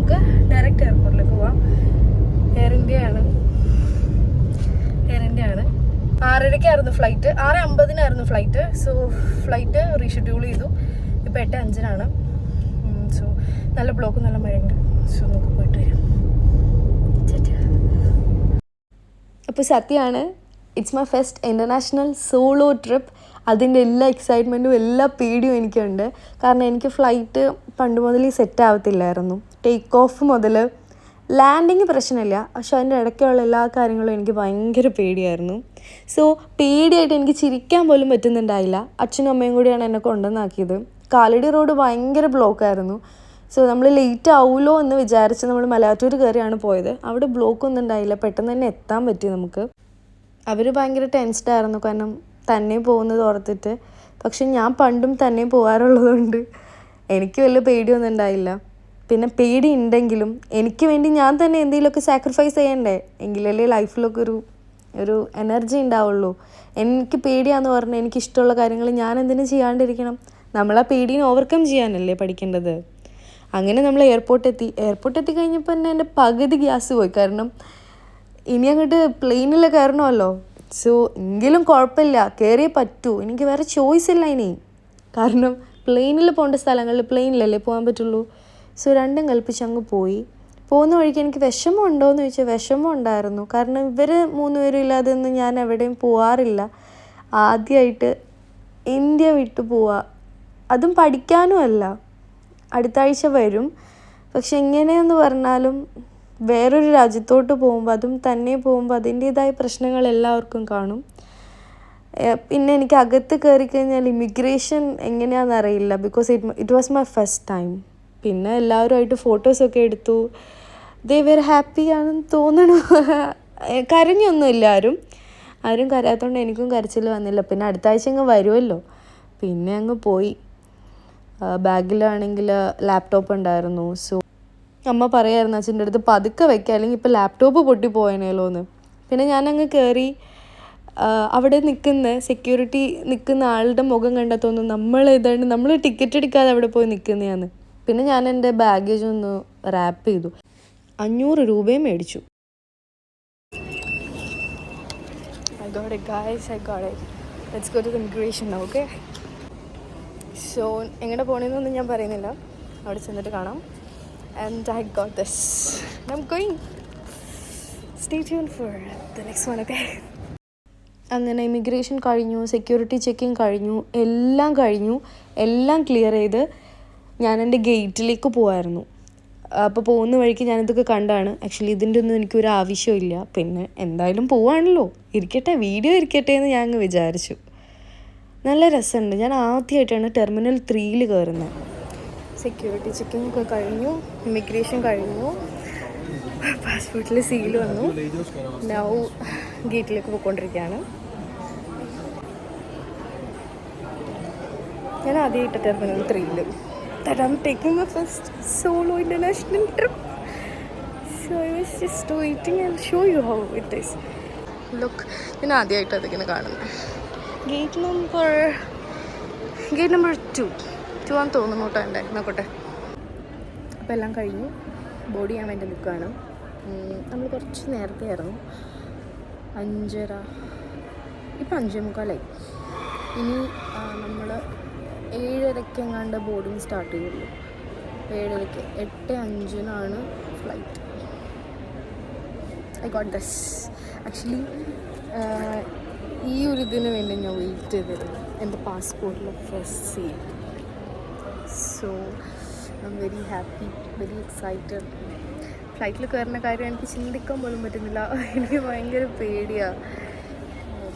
നമുക്ക് ഡയറക്റ്റ് എയർപോർട്ടിലേക്ക് പോവാം. എയർ ഇന്ത്യ ആണ്. 6:30 flight, 6:50 flight. So flight reschedule ചെയ്തു. ഇപ്പോൾ 8:05. സോ നല്ല ബ്ലോക്ക്, നല്ല മഴയുണ്ട്. സോ നമുക്ക് പോയിട്ട് വരാം. അപ്പോൾ സത്യമാണ്, it's my first international solo trip. അതിൻ്റെ എല്ലാ എക്സൈറ്റ്മെൻറ്റും എല്ലാ പേടിയും എനിക്കുണ്ട്. കാരണം എനിക്ക് ഫ്ലൈറ്റ് പണ്ട് മുതൽ സെറ്റ് ആവത്തില്ലായിരുന്നു. ടേക്ക് ഓഫ് മുതൽ ലാൻഡിങ് പ്രശ്നമില്ല, പക്ഷെ അതിൻ്റെ ഇടയ്ക്കുള്ള എല്ലാ കാര്യങ്ങളും എനിക്ക് ഭയങ്കര പേടിയായിരുന്നു. സോ പേടിയായിട്ട് എനിക്ക് ചിരിക്കാൻ പോലും പറ്റുന്നുണ്ടായില്ല. അച്ഛനും അമ്മയും കൂടിയാണ് എന്നെ കൊണ്ടുവന്നാക്കിയത്. കാലടി റോഡ് ഭയങ്കര ബ്ലോക്കായിരുന്നു. സോ നമ്മൾ ലേറ്റ് ആവുമല്ലോ എന്ന് വിചാരിച്ച് നമ്മൾ മലയാറ്റൂർ കയറിയാണ് പോയത്. അവിടെ ബ്ലോക്കൊന്നും ഉണ്ടായില്ല, പെട്ടെന്ന് തന്നെ എത്താൻ പറ്റി നമുക്ക്. അവർ ഭയങ്കര ടെൻസ്ഡായിരുന്നു, കാരണം തന്നെ പോകുന്നത് ഓർത്തിട്ട്. പക്ഷെ ഞാൻ പണ്ടും തന്നെ പോകാറുള്ളതുകൊണ്ട് എനിക്ക് വലിയ പേടിയൊന്നും ഉണ്ടായില്ല. പിന്നെ പേടി ഉണ്ടെങ്കിലും എനിക്ക് വേണ്ടി ഞാൻ തന്നെ എന്തെങ്കിലുമൊക്കെ സാക്രിഫൈസ് ചെയ്യണ്ടേ, എങ്കിലല്ലേ ലൈഫിലൊക്കെ ഒരു എനർജി ഉണ്ടാവുള്ളൂ. എനിക്ക് പേടിയാന്ന് പറഞ്ഞാൽ എനിക്കിഷ്ടമുള്ള കാര്യങ്ങൾ ഞാൻ എന്തിനും ചെയ്യാണ്ടിരിക്കണം. നമ്മൾ ആ പേടീനെ ഓവർകം ചെയ്യാനല്ലേ പഠിക്കേണ്ടത്. അങ്ങനെ നമ്മൾ എയർപോർട്ട് എത്തി കഴിഞ്ഞപ്പോൾ തന്നെ എൻ്റെ പകുതി ഗ്യാസ് പോയി. കാരണം ഇനി അങ്ങോട്ട് പ്ലെയിനിൽ കയറണമല്ലോ. സോ എങ്കിലും കുഴപ്പമില്ല, കയറിയേ പറ്റൂ, എനിക്ക് വേറെ ചോയ്സ് ഇല്ല ഇനി. കാരണം പ്ലെയിനിൽ പോകേണ്ട സ്ഥലങ്ങളിൽ പ്ലെയിനിലല്ലേ പോകാൻ പറ്റുള്ളൂ. സോ രണ്ടും കൽപ്പിച്ച് അങ്ങ് പോയി. പോകുന്ന വഴിക്ക് എനിക്ക് വിഷമം ഉണ്ടോയെന്ന് ചോദിച്ചാൽ വിഷമം ഉണ്ടായിരുന്നു. കാരണം ഇവർ 3 പേരും ഇല്ലാതെ ഒന്നും ഞാൻ എവിടെയും പോകാറില്ല. ആദ്യമായിട്ട് ഇന്ത്യ വിട്ടു പോവുക, അതും പഠിക്കാനും അല്ല. അടുത്ത ആഴ്ച വരും. പക്ഷെ എങ്ങനെയെന്ന് പറഞ്ഞാലും വേറൊരു രാജ്യത്തോട്ട് പോകുമ്പോൾ, അതും തന്നെ പോകുമ്പോൾ അതിൻ്റേതായ പ്രശ്നങ്ങൾ എല്ലാവർക്കും കാണും. പിന്നെ എനിക്ക് അകത്ത് കയറി കഴിഞ്ഞാൽ ഇമിഗ്രേഷൻ എങ്ങനെയാണെന്നറിയില്ല. Because it was my first time. പിന്നെ എല്ലാവരുമായിട്ട് ഫോട്ടോസൊക്കെ എടുത്തു. ദേ വെർ ഹാപ്പി ആണെന്ന് തോന്നണു. കരഞ്ഞൊന്നുമില്ല ആരും കരയാത്തതുകൊണ്ട് എനിക്കും കരച്ചിൽ വന്നില്ല. പിന്നെ അടുത്ത ആഴ്ച അങ്ങ് വരുമല്ലോ, പിന്നെ അങ്ങ് പോയി. ബാഗിലാണെങ്കിൽ ലാപ്ടോപ്പ് ഉണ്ടായിരുന്നു. സോ അമ്മ പറയായിരുന്നു അച്ഛൻ്റെ അടുത്ത് പതുക്കെ വയ്ക്കുക, അല്ലെങ്കിൽ ഇപ്പോൾ ലാപ്ടോപ്പ് പൊട്ടിപ്പോയനേലോ എന്ന്. പിന്നെ ഞാനങ്ങ് കയറി. അവിടെ സെക്യൂരിറ്റി നിൽക്കുന്ന ആളുടെ മുഖം കണ്ടാൽ തോന്നും നമ്മൾ ടിക്കറ്റ് എടുക്കാതെ അവിടെ പോയി നിൽക്കുന്നതാണ്. പിന്നെ ഞാൻ എൻ്റെ ബാഗേജ് ഒന്ന് റാപ്പ് ചെയ്തു. 500 രൂപയും മേടിച്ചു. I got it guys, I got it. Let's go to the immigration now, okay? So എങ്ങനെ പോകണമെന്നൊന്നും ഞാൻ പറയുന്നില്ല, അവിടെ ചെന്നിട്ട് കാണാം. And I got this. I'm going. Stay tuned for the next one, okay? അങ്ങനെ ഇമിഗ്രേഷൻ കഴിഞ്ഞു, സെക്യൂരിറ്റി ചെക്കിങ് കഴിഞ്ഞു, എല്ലാം ക്ലിയർ ചെയ്ത് ഞാൻ എൻ്റെ ഗേറ്റിലേക്ക് പോകായിരുന്നു. അപ്പോൾ പോകുന്ന വഴിക്ക് ഞാനിതൊക്കെ കണ്ടാണ്. ആക്ച്വലി ഇതിൻ്റെ ഒന്നും എനിക്കൊരു ആവശ്യമില്ല. പിന്നെ എന്തായാലും പോവാണല്ലോ, വീഡിയോ ഇരിക്കട്ടെ എന്ന് ഞാൻ അങ്ങ് വിചാരിച്ചു. നല്ല രസമുണ്ട്. ഞാൻ ആദ്യമായിട്ടാണ് ടെർമിനൽ 3 കയറുന്നത്. സെക്യൂരിറ്റി ചെക്കിങ് ഒക്കെ കഴിഞ്ഞു, ഇമിഗ്രേഷൻ കഴിഞ്ഞു, പാസ്പോർട്ടിൽ സീൽ വന്നു. നൗ ഗേറ്റിലേക്ക് പോയിക്കൊണ്ടിരിക്കുകയാണ്. ഞാൻ ആദ്യമായിട്ട് terminal 3 that I'm taking my first solo international trip. So I was just waiting. I'll show you how it is. Look, ഞാൻ ആദ്യമായിട്ട് അതിങ്ങനെ കാണുന്നത്. ഗേറ്റ് നമ്പർ 2 ആണെന്ന് തോന്നുന്നു കേട്ടോ. എൻ്റെ നോക്കട്ടെ. അപ്പോൾ എല്ലാം കഴിഞ്ഞു. ബോഡി ചെയ്യാൻ വേണ്ടി ലുക്കാണ്. നമ്മൾ കുറച്ച് നേരത്തെ ആയിരുന്നു, 5:30, ഇപ്പം 5:45. ഇനി നമ്മൾ 7:30 എങ്ങാണ്ട് ബോർഡിങ് സ്റ്റാർട്ട് ചെയ്യുള്ളൂ. 7:30, 8:05 flight. I got this. Actually ഈ ഒരു ഇതിന് വേണ്ടി ഞാൻ വെയിറ്റ് ചെയ്തിരുന്നു, എൻ്റെ പാസ്പോർട്ടിൽ first seal. So I am very happy, very excited. ഫ്ലൈറ്റിൽ കയറുന്ന കാര്യം എനിക്ക് ചിന്തിക്കാൻ പോലും പറ്റുന്നില്ല. എനിക്ക് ഭയങ്കര പേടിയാണ്.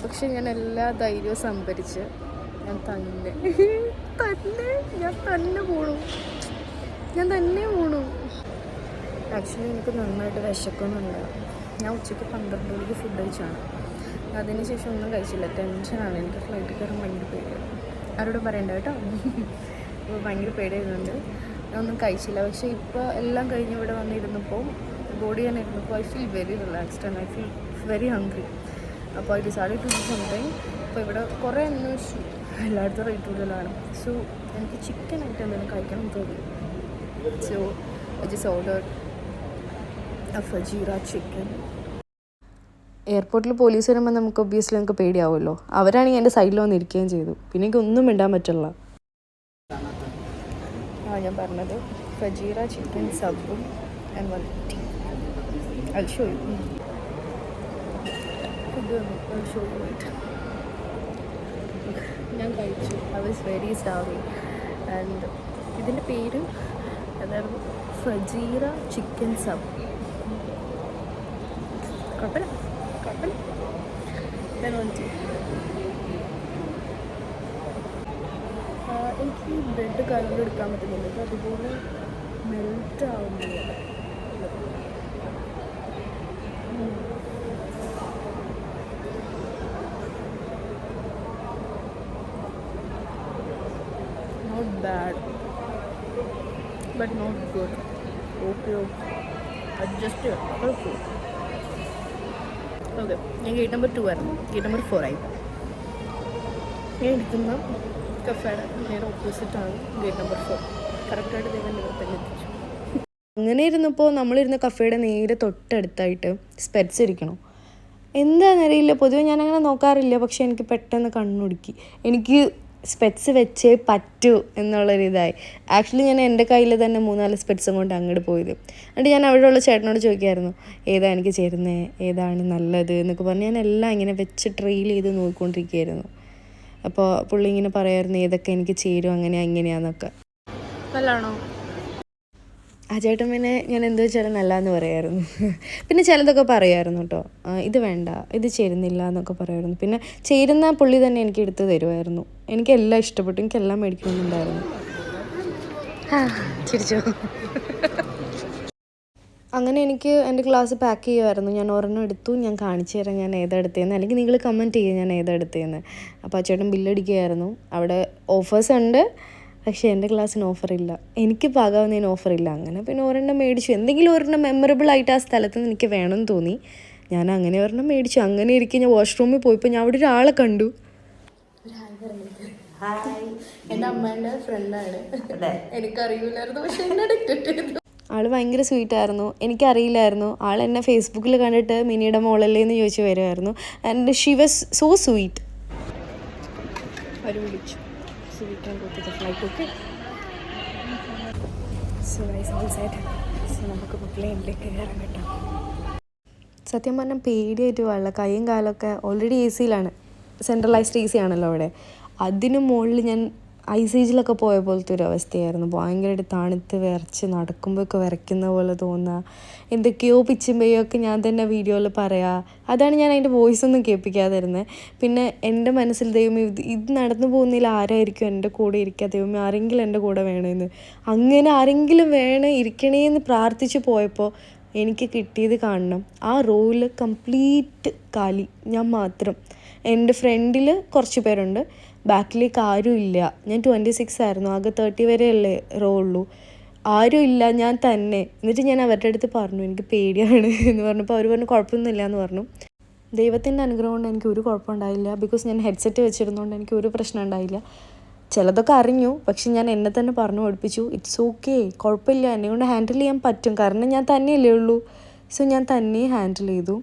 പക്ഷെ ഞാൻ എല്ലാ ധൈര്യവും സംഭരിച്ച് ഞാൻ തന്നെ പോണു. ആക്ച്വലി എനിക്ക് നന്നായിട്ട് വിശക്കുന്നുണ്ട്. ഞാൻ ഉച്ചയ്ക്ക് 12 മണിക്ക് ഫുഡ് കഴിച്ചാണ്. അതിന് ശേഷം ഒന്നും കഴിച്ചില്ല. ടെൻഷനാണ്. എനിക്ക് ഫ്ലൈറ്റിൽ കയറാൻ ഭയങ്കര പേടിയാണ്. ആരോടും പറയണ്ട കേട്ടോ. അപ്പോൾ ഭയങ്കര പേടിയായതുകൊണ്ട് ഞാൻ ഒന്നും കഴിച്ചില്ല. പക്ഷേ ഇപ്പോൾ എല്ലാം കഴിഞ്ഞ് ഇവിടെ വന്നിരുന്നപ്പോൾ, ബോഡി ചെയ്യാൻ ഇരുന്നപ്പോൾ I feel very relaxed and I feel very hungry. അപ്പോൾ I decided to do something. അപ്പോൾ ഇവിടെ കുറേ അന്വേഷിച്ചു, എല്ലായിടത്തും റേറ്റ് കൂടുതലാണ്. സോ എനിക്ക് ചിക്കനായിട്ട് എന്തെങ്കിലും കഴിക്കണം തോന്നി. So I just ordered a fajira chicken. എയർപോർട്ടിൽ പോലീസ് വരുമ്പോൾ നമുക്ക് ഒബ്വിയസ്ലി നമുക്ക് പേടിയാവുമല്ലോ. അവരാണെങ്കിൽ എൻ്റെ സൈഡിൽ വന്നിരിക്കുകയും ചെയ്തു. പിന്നെ എനിക്ക് ഒന്നും മിണ്ടാൻ പറ്റില്ല. ഞാൻ പറഞ്ഞത് ഫജീറ ചിക്കൻ സബും and 1 tea. I'll show you. ഞാൻ കഴിച്ചു. I was very starving. And ഇതിൻ്റെ പേര് അതായിരുന്നു ഫജീറ ചിക്കൻ സബ്. കുഴപ്പമില്ല. എനിക്ക് ഈ ബ്രെഡ് കലർന്ന് എടുക്കാൻ പറ്റുന്നില്ല. അതുപോലെ മെൽറ്റ് ആവുന്നില്ല. Not bad, but not good. Okay. Adjust it. Okay. ഞാൻ ഗേറ്റ് നമ്പർ 2 ആയിരുന്നു. ഗേറ്റ് നമ്പർ 4 ആയി. ഞാൻ എടുക്കുന്ന കഫേയുടെ നേരെ ഓപ്പോസിറ്റാണ് ഗേറ്റ് നമ്പർ 4. കറക്റ്റായിട്ട് ദൈവം തന്നെ എത്തിച്ചു. അങ്ങനെ ഇരുന്നപ്പോൾ നമ്മളിരുന്ന കഫേയുടെ നേരെ തൊട്ടടുത്തായിട്ട് സ്പെറ്റ്സ് ഇരിക്കണം. എന്താണെന്നറിയില്ല, പൊതുവെ ഞാനങ്ങനെ നോക്കാറില്ല. പക്ഷേ എനിക്ക് പെട്ടെന്ന് കണ്ണുടുക്കി. എനിക്ക് സ്പെറ്റ്സ് വെച്ചേ പറ്റൂ എന്നുള്ളൊരിതായി. ആക്ച്വലി ഞാൻ എൻ്റെ കയ്യിൽ തന്നെ 3-4 സ്പെറ്റ്സും കൊണ്ട് അങ്ങോട്ട് പോയത്. എന്നിട്ട് ഞാൻ അവിടെയുള്ള ചേട്ടനോട് ചോദിക്കുമായിരുന്നു ഏതാ എനിക്ക് ചേരുന്നത്, ഏതാണ് നല്ലത് എന്നൊക്കെ പറഞ്ഞ് ഞാൻ എല്ലാം ഇങ്ങനെ വെച്ച് ട്രെയിൽ ചെയ്ത് നോക്കിക്കൊണ്ടിരിക്കുകയായിരുന്നു. അപ്പോൾ പുള്ളി ഇങ്ങനെ പറയായിരുന്നു ഏതൊക്കെ എനിക്ക് ചേരും ഇങ്ങനെയാന്നൊക്കെ. നല്ലതാണോ? ആ ചേട്ടൻ പിന്നെ ഞാൻ എന്ത് വെച്ചാലും നല്ലതെന്ന് പറയായിരുന്നു. പിന്നെ ചിലതൊക്കെ പറയുമായിരുന്നു കേട്ടോ, ഇത് വേണ്ട, ഇത് ചേരുന്നില്ല എന്നൊക്കെ പറയുമായിരുന്നു. പിന്നെ ചേരുന്ന പുള്ളി തന്നെ എനിക്ക് എടുത്ത് തരുമായിരുന്നു. എനിക്കെല്ലാം ഇഷ്ടപ്പെട്ടു, എനിക്കെല്ലാം മേടിക്കണമെന്നുണ്ടായിരുന്നു. ചിരിച്ചോ? അങ്ങനെ എനിക്ക് എൻ്റെ ക്ലാസ് പാക്ക് ചെയ്യുമായിരുന്നു. ഞാൻ ഒരെണ്ണം എടുത്തു, ഞാൻ കാണിച്ചു തരാം ഞാൻ ഏതാ എടുത്തതെന്ന്, അല്ലെങ്കിൽ നിങ്ങൾ കമൻറ്റ് ചെയ്യുക ഞാൻ ഏതാ എടുത്തതെന്ന്. അപ്പോൾ ആ ചേട്ടൻ ബില്ലടിക്കുകയായിരുന്നു. അവിടെ ഓഫേഴ്സ് ഉണ്ട്, പക്ഷേ എൻ്റെ ക്ലാസ്സിന് ഓഫറില്ല, എനിക്ക് പാകാവുന്നതിന് ഓഫറില്ല. അങ്ങനെ പിന്നെ ഒരെണ്ണം മേടിച്ചു. എന്തെങ്കിലും ഒരെണ്ണം മെമ്മറബിൾ ആയിട്ട് ആ സ്ഥലത്ത് നിന്ന് എനിക്ക് വേണമെന്ന് തോന്നി. ഞാൻ അങ്ങനെ ഒരെണ്ണം മേടിച്ചു. അങ്ങനെ ഇരിക്കും ഞാൻ വാഷ്റൂമിൽ പോയപ്പോൾ ഞാൻ അവിടെ ഒരാളെ കണ്ടു. എൻ്റെ അമ്മേൻ്റെ ഫ്രണ്ടാണ്. എനിക്കറിയില്ലായിരുന്നു, പക്ഷെ എന്നെ ആൾ ഭയങ്കര സ്വീറ്റായിരുന്നു. എനിക്കറിയില്ലായിരുന്നു. ആൾ എന്നെ ഫേസ്ബുക്കിൽ കണ്ടിട്ട് മിനിയുടെ മോളല്ലേ എന്ന് ചോദിച്ചു വരുമായിരുന്നു. And she was so sweet. അവർ വിളിച്ചു. So we can go to the flight, okay? So guys, all set. So നമുക്കിപ്പോൾ പ്ലെയിനിലേക്ക് കയറാൻ കേട്ടോ. സത്യം പറഞ്ഞാൽ പേടിയായിട്ട് പാടില്ല. കൈയും കാലൊക്കെ ഓൾറെഡി എ സിയിലാണ്, സെൻട്രലൈസ്ഡ് എ സി ആണല്ലോ അവിടെ. അതിന് മുകളിൽ ഞാൻ ഐസേജിലൊക്കെ പോയ പോലത്തെ ഒരു അവസ്ഥയായിരുന്നു. ഭയങ്കരമായിട്ട് തണുത്ത് വിറച്ച് നടക്കുമ്പോഴൊക്കെ വിറയ്ക്കുന്ന പോലെ തോന്നുക. എന്തൊക്കെയോ പിച്ചും പെയ്യൊക്കെ ഞാൻ തന്നെ വീഡിയോയിൽ പറയാം. അതാണ് ഞാൻ അതിൻ്റെ വോയിസ് ഒന്നും കേൾപ്പിക്കാതിരുന്നത്. പിന്നെ എൻ്റെ മനസ്സിൽ ദൈവമേ ഇത് നടന്നു പോകുന്നതിൽ ആരായിരിക്കും എൻ്റെ കൂടെ ഇരിക്കുക, ദൈവമേ ആരെങ്കിലും എൻ്റെ കൂടെ വേണമെന്ന്. അങ്ങനെ ആരെങ്കിലും ഇരിക്കണേ എന്ന് പ്രാർത്ഥിച്ച് പോയപ്പോൾ എനിക്ക് കിട്ടിയത് കാണണം. ആ റോയിൽ കംപ്ലീറ്റ് കാലി, ഞാൻ മാത്രം. എൻ്റെ ഫ്രണ്ടിൽ കുറച്ച് പേരുണ്ട്, ബാക്കിലേക്ക് ആരും ഇല്ല. ഞാൻ 26 ആയിരുന്നു, ആകെ 30 വരെയല്ലേ റോ ഉള്ളൂ. ആരും ഇല്ല, ഞാൻ തന്നെ. എന്നിട്ട് ഞാൻ അവരുടെ അടുത്ത് പറഞ്ഞു എനിക്ക് പേടിയാണ് എന്ന് പറഞ്ഞപ്പോൾ അവർ പറഞ്ഞു കുഴപ്പമൊന്നുമില്ല എന്ന് പറഞ്ഞു. ദൈവത്തിൻ്റെ അനുഗ്രഹം കൊണ്ട് എനിക്ക് ഒരു കുഴപ്പമുണ്ടായില്ല. ബിക്കോസ് ഞാൻ ഹെഡ്സെറ്റ് വെച്ചിരുന്നതുകൊണ്ട് എനിക്ക് ഒരു പ്രശ്നം ഉണ്ടായില്ല. ചിലതൊക്കെ അറിഞ്ഞു, പക്ഷെ ഞാൻ എന്നെ തന്നെ പറഞ്ഞു പഠിപ്പിച്ചു ഇറ്റ്സ് ഓക്കെ, കുഴപ്പമില്ല, എന്നെ കൊണ്ട് ഹാൻഡിൽ ചെയ്യാൻ പറ്റും, കാരണം ഞാൻ തന്നെയല്ലേ ഉള്ളൂ. സോ ഞാൻ തന്നെ ഹാൻഡിൽ ചെയ്തു.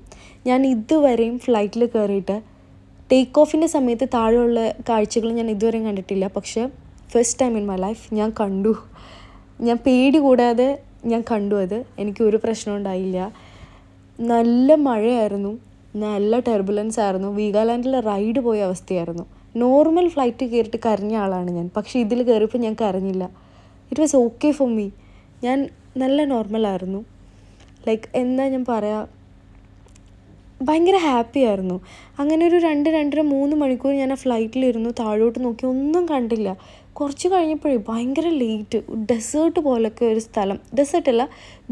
ഞാൻ ഇതുവരെയും ഫ്ലൈറ്റിൽ കയറിയിട്ട് ടേക്ക് ഓഫിൻ്റെ സമയത്ത് താഴെയുള്ള കാഴ്ചകൾ ഞാൻ ഇതുവരെയും കണ്ടിട്ടില്ല. പക്ഷേ first time in my life ഞാൻ കണ്ടു. ഞാൻ പേടി കൂടാതെ ഞാൻ കണ്ടു അത്. എനിക്ക് ഒരു പ്രശ്നം ഉണ്ടായില്ല. നല്ല മഴയായിരുന്നു, നല്ല ടെർബുലൻസ് ആയിരുന്നു. വീഗാലാൻഡിലെ റൈഡ് പോയ അവസ്ഥയായിരുന്നു. നോർമൽ ഫ്ലൈറ്റ് കയറിയിട്ട് കരഞ്ഞ ആളാണ് ഞാൻ, പക്ഷേ ഇതിൽ കയറിയപ്പോൾ ഞാൻ കരഞ്ഞില്ല. It was okay for me. ഞാൻ നല്ല നോർമലായിരുന്നു. ലൈക്ക് എന്താ ഞാൻ പറയുക, ഭയങ്കര ഹാപ്പി ആയിരുന്നു. അങ്ങനെ ഒരു 2-2.5-3 മണിക്കൂർ ഞാൻ ആ ഫ്ലൈറ്റിലിരുന്നു. താഴോട്ട് നോക്കി ഒന്നും കണ്ടില്ല. കുറച്ച് കഴിഞ്ഞപ്പോഴേ ഭയങ്കര ലേറ്റ്. ഡെസേർട്ട് പോലൊക്കെ ഒരു സ്ഥലം, ഡെസേർട്ടല്ല,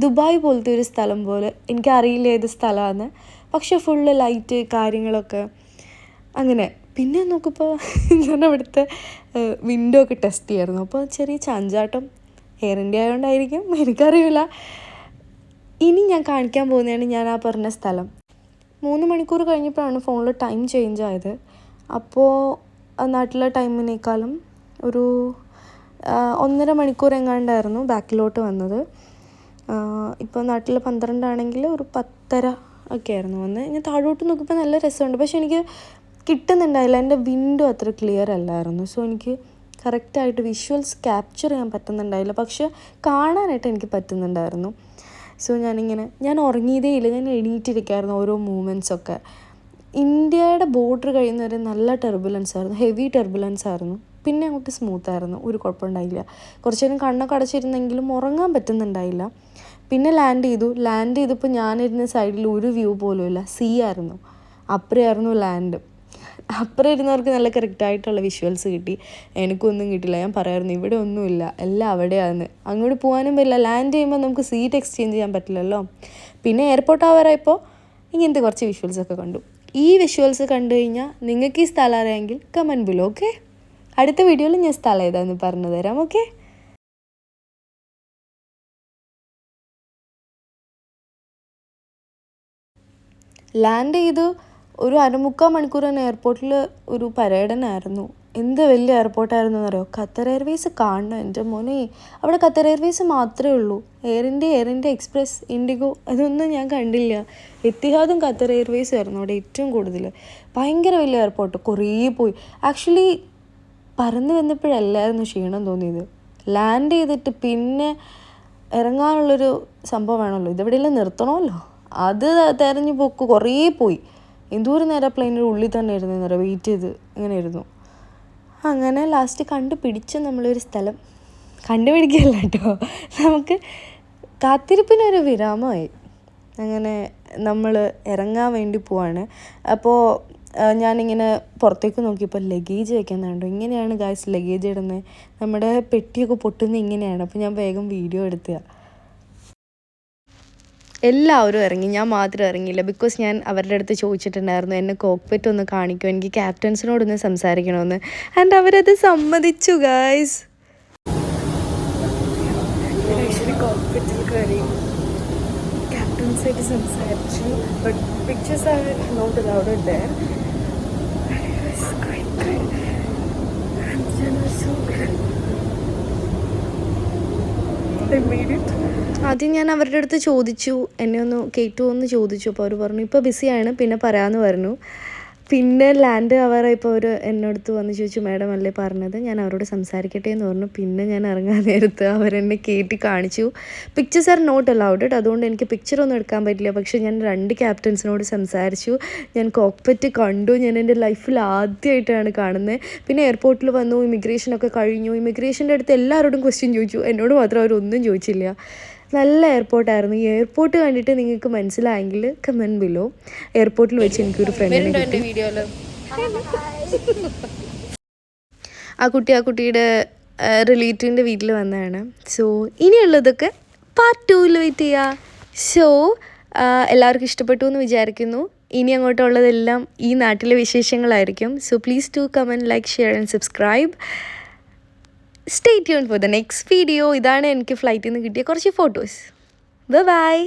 ദുബായ് പോലത്തെ ഒരു സ്ഥലം പോലെ. എനിക്കറിയില്ല ഏത് സ്ഥലമാണ്, പക്ഷെ ഫുള്ള് ലൈറ്റ് കാര്യങ്ങളൊക്കെ. അങ്ങനെ പിന്നെ നോക്കിയപ്പോൾ ഞാൻ അവിടുത്തെ വിൻഡോ ഒക്കെ ടെസ്റ്റ് ചെയ്യായിരുന്നു. അപ്പോൾ ചെറിയ ചാഞ്ചാട്ടം. എയർ ഇന്ത്യ ആയതുകൊണ്ടായിരിക്കും, എനിക്കറിയില്ല. ഇനി ഞാൻ കാണിക്കാൻ പോകുന്നതാണ് ഞാൻ ആ പറഞ്ഞ സ്ഥലം. 3 മണിക്കൂർ കഴിഞ്ഞപ്പോഴാണ് ഫോണിൽ ടൈം ചേഞ്ച് ആയത്. അപ്പോൾ നാട്ടിലെ ടൈമിനേക്കാളും ഒരു 1.5 മണിക്കൂർ എങ്ങാണ്ടായിരുന്നു ബാക്കിലോട്ട് വന്നത്. ഇപ്പോൾ നാട്ടിൽ 12 ആണെങ്കിൽ ഒരു 10:30 ഒക്കെ ആയിരുന്നു വന്ന്. ഞാൻ താഴോട്ട് നോക്കിയപ്പോൾ നല്ല രസമുണ്ട്, പക്ഷെ എനിക്ക് കിട്ടുന്നുണ്ടായില്ല, എൻ്റെ വിൻഡോ അത്ര ക്ലിയർ അല്ലായിരുന്നു. സോ എനിക്ക് കറക്റ്റായിട്ട് വിഷ്വൽസ് ക്യാപ്ചർ ചെയ്യാൻ പറ്റുന്നുണ്ടായില്ല, പക്ഷെ കാണാനായിട്ട് എനിക്ക് പറ്റുന്നുണ്ടായിരുന്നു. സോ ഞാൻ ഉറങ്ങിയതേ ഇല്ല, ഞാൻ എണീറ്റിരിക്കായിരുന്നു ഓരോ മൂമെൻറ്റ്സൊക്കെ. ഇന്ത്യയുടെ ബോർഡർ കഴിയുന്നവരെ നല്ല ടെർബുലൻസ് ആയിരുന്നു, ഹെവി ടെർബുലൻസ് ആയിരുന്നു. പിന്നെ അങ്ങോട്ട് സ്മൂത്തായിരുന്നു, ഒരു കുഴപ്പമുണ്ടായില്ല. കുറച്ച് നേരം കണ്ണൊക്കെ അടച്ചിരുന്നെങ്കിലും ഉറങ്ങാൻ പറ്റുന്നുണ്ടായില്ല. പിന്നെ ലാൻഡ് ചെയ്തപ്പോൾ ഞാനിരുന്ന സൈഡിൽ ഒരു വ്യൂ പോലും ഇല്ല, സീ ആയിരുന്നു. അപ്പുറമായിരുന്നു ലാൻഡ്. അപ്പുറം ഇരുന്നവർക്ക് നല്ല കറക്റ്റായിട്ടുള്ള വിഷ്വൽസ് കിട്ടി, എനിക്കൊന്നും കിട്ടില്ല. ഞാൻ പറയായിരുന്നു ഇവിടെ ഒന്നുമില്ല, എല്ലാം അവിടെയാണ്, അങ്ങോട്ട് പോകാനും പറ്റില്ല. ലാൻഡ് ചെയ്യുമ്പോൾ നമുക്ക് സീറ്റ് എക്സ്ചേഞ്ച് ചെയ്യാൻ പറ്റില്ലല്ലോ. പിന്നെ എയർപോർട്ട് ആവാറായപ്പോൾ ഇങ്ങനത്തെ കുറച്ച് വിഷ്വൽസൊക്കെ കണ്ടു. ഈ വിഷ്വൽസ് കണ്ടു കഴിഞ്ഞാൽ നിങ്ങൾക്ക് ഈ സ്ഥലം അറിയാമെങ്കിൽ കമൻറ്റ് ബിലോ. ഓക്കെ, അടുത്ത വീഡിയോയിൽ ഞാൻ സ്ഥലം ഏതാണെന്ന് പറഞ്ഞു തരാം. ഓക്കെ. ലാൻഡ് ചെയ്ത് ഒരു 1/4 മണിക്കൂർ തന്നെ എയർപോർട്ടിൽ ഒരു പരേഡനായിരുന്നു. എന്ത് വലിയ എയർപോർട്ടായിരുന്നു എന്നറിയോ. ഖത്തർ എയർവേസ് കാണണം എൻ്റെ മോനെ. അവിടെ ഖത്തർ എയർവേസ് മാത്രമേ ഉള്ളൂ. എയർ ഇന്ത്യ എക്സ്പ്രസ്, ഇൻഡിഗോ അതൊന്നും ഞാൻ കണ്ടില്ല. എത്തിഹാദും ഖത്തർ എയർവേസും ആയിരുന്നു അവിടെ ഏറ്റവും കൂടുതൽ. ഭയങ്കര വലിയ എയർപോർട്ട്, കുറേ പോയി. ആക്ച്വലി പറന്ന് വന്നപ്പോഴല്ലായിരുന്നു ക്ഷീണം തോന്നിയത്, ലാൻഡ് ചെയ്തിട്ട് പിന്നെ ഇറങ്ങാനുള്ളൊരു സംഭവം വേണമല്ലോ, ഇതെവിടെയെല്ലാം നിർത്തണമല്ലോ, അത് തിരഞ്ഞു പോക്ക് കുറേ പോയി. എന്തോരം നേരം പ്ലെയിനിൻ്റെ ഉള്ളിൽ തന്നെ ഇരുന്നു നേരം വെയിറ്റ് ചെയ്ത് ഇങ്ങനെ ഇരുന്നു. അങ്ങനെ ലാസ്റ്റ് കണ്ടുപിടിച്ച നമ്മളൊരു സ്ഥലം, കണ്ടുപിടിക്കില്ല കേട്ടോ, നമുക്ക് കാത്തിരിപ്പിനൊരു വിരാമമായി. അങ്ങനെ നമ്മൾ ഇറങ്ങാൻ വേണ്ടി പോവാണ്. അപ്പോൾ ഞാനിങ്ങനെ പുറത്തേക്ക് നോക്കിയപ്പോൾ ലഗേജ് വെക്കാൻ കണ്ടു. ഇങ്ങനെയാണ് ഗായ്സ് ലഗേജ് ഇടുന്നത്, നമ്മുടെ പെട്ടിയൊക്കെ പൊട്ടുന്നത് ഇങ്ങനെയാണ്. അപ്പോൾ ഞാൻ വേഗം വീഡിയോ എടുത്തതാണ്. എല്ലാവരും ഇറങ്ങി, ഞാൻ മാത്രം ഇറങ്ങിയില്ല. ബിക്കോസ് ഞാൻ അവരുടെ അടുത്ത് ചോദിച്ചിട്ടുണ്ടായിരുന്നു എന്നെ കോക്ക്പിറ്റ് ഒന്ന് കാണിക്കുമോ, എനിക്ക് ക്യാപ്റ്റൻസിനോടൊന്ന് സംസാരിക്കണമെന്ന്. ആൻഡ് അവരത് സമ്മതിച്ചു ഗായ്സ്. ആക്ച്വലി കോക്ക്പിറ്റിൽ കയറി ക്യാപ്റ്റൻസായിട്ട് സംസാരിച്ചു. But pictures are not allowed there. ആദ്യം ഞാൻ അവരുടെ അടുത്ത് ചോദിച്ചു എന്നെ ഒന്ന് കയറ്റുമോ എന്ന് ചോദിച്ചു. അപ്പോൾ അവർ പറഞ്ഞു ഇപ്പോൾ ബിസിയാണ്, പിന്നെ പറയാമെന്ന് പറഞ്ഞു. പിന്നെ ലാൻഡ് ആവാറായപ്പോൾ അവർ എന്നോടത്ത് വന്ന് ചോദിച്ചു മാഡം അല്ലേ പറഞ്ഞത്, ഞാൻ അവരോട് സംസാരിക്കട്ടെ എന്ന് പറഞ്ഞു. പിന്നെ ഞാൻ ഇറങ്ങാൻ നേരത്ത് അവരെന്നെ കയറ്റി കാണിച്ചു. പിക്ചേഴ്സ് ആർ നോട്ട് അലൗഡ്, അതുകൊണ്ട് എനിക്ക് പിക്ചറൊന്നും എടുക്കാൻ പറ്റില്ല. പക്ഷേ ഞാൻ 2 ക്യാപ്റ്റൻസിനോട് സംസാരിച്ചു, ഞാൻ കോക്ക്പിറ്റ് കണ്ടു. ഞാൻ എൻ്റെ ലൈഫിൽ ആദ്യമായിട്ടാണ് കാണുന്നത്. പിന്നെ എയർപോർട്ടിൽ വന്നു, ഇമിഗ്രേഷനൊക്കെ കഴിഞ്ഞു. ഇമിഗ്രേഷൻ്റെ അടുത്ത് എല്ലാവരോടും ക്വസ്റ്റ്യൻ ചോദിച്ചു, എന്നോട് മാത്രം അവരൊന്നും ചോദിച്ചില്ല. നല്ല എയർപോർട്ടായിരുന്നു. ഈ എയർപോർട്ട് കണ്ടിട്ട് നിങ്ങൾക്ക് മനസ്സിലായെങ്കിൽ കമൻറ്റ് ബിലോ. എയർപോർട്ടിൽ വെച്ച് എനിക്കൊരു ഫ്രണ്ടിനെ കിട്ടി. ആ കുട്ടിയുടെ റിലേറ്റീവിൻ്റെ വീട്ടിൽ വന്നതാണ്. സോ ഇനിയുള്ളതൊക്കെ പാർട്ട് 2 വെയിറ്റ് ചെയ്യുക. സോ എല്ലാവർക്കും ഇഷ്ടപ്പെട്ടു എന്ന് വിചാരിക്കുന്നു. ഇനി അങ്ങോട്ടുള്ളതെല്ലാം ഈ നാട്ടിലെ വിശേഷങ്ങളായിരിക്കും. So please do comment, like, share and subscribe. Stay tune for the next video. ഇതാണ് എനിക്ക് ഫ്ലൈറ്റിൽ നിന്ന് കിട്ടിയ കുറച്ച് ഫോട്ടോസ്. ബൈ.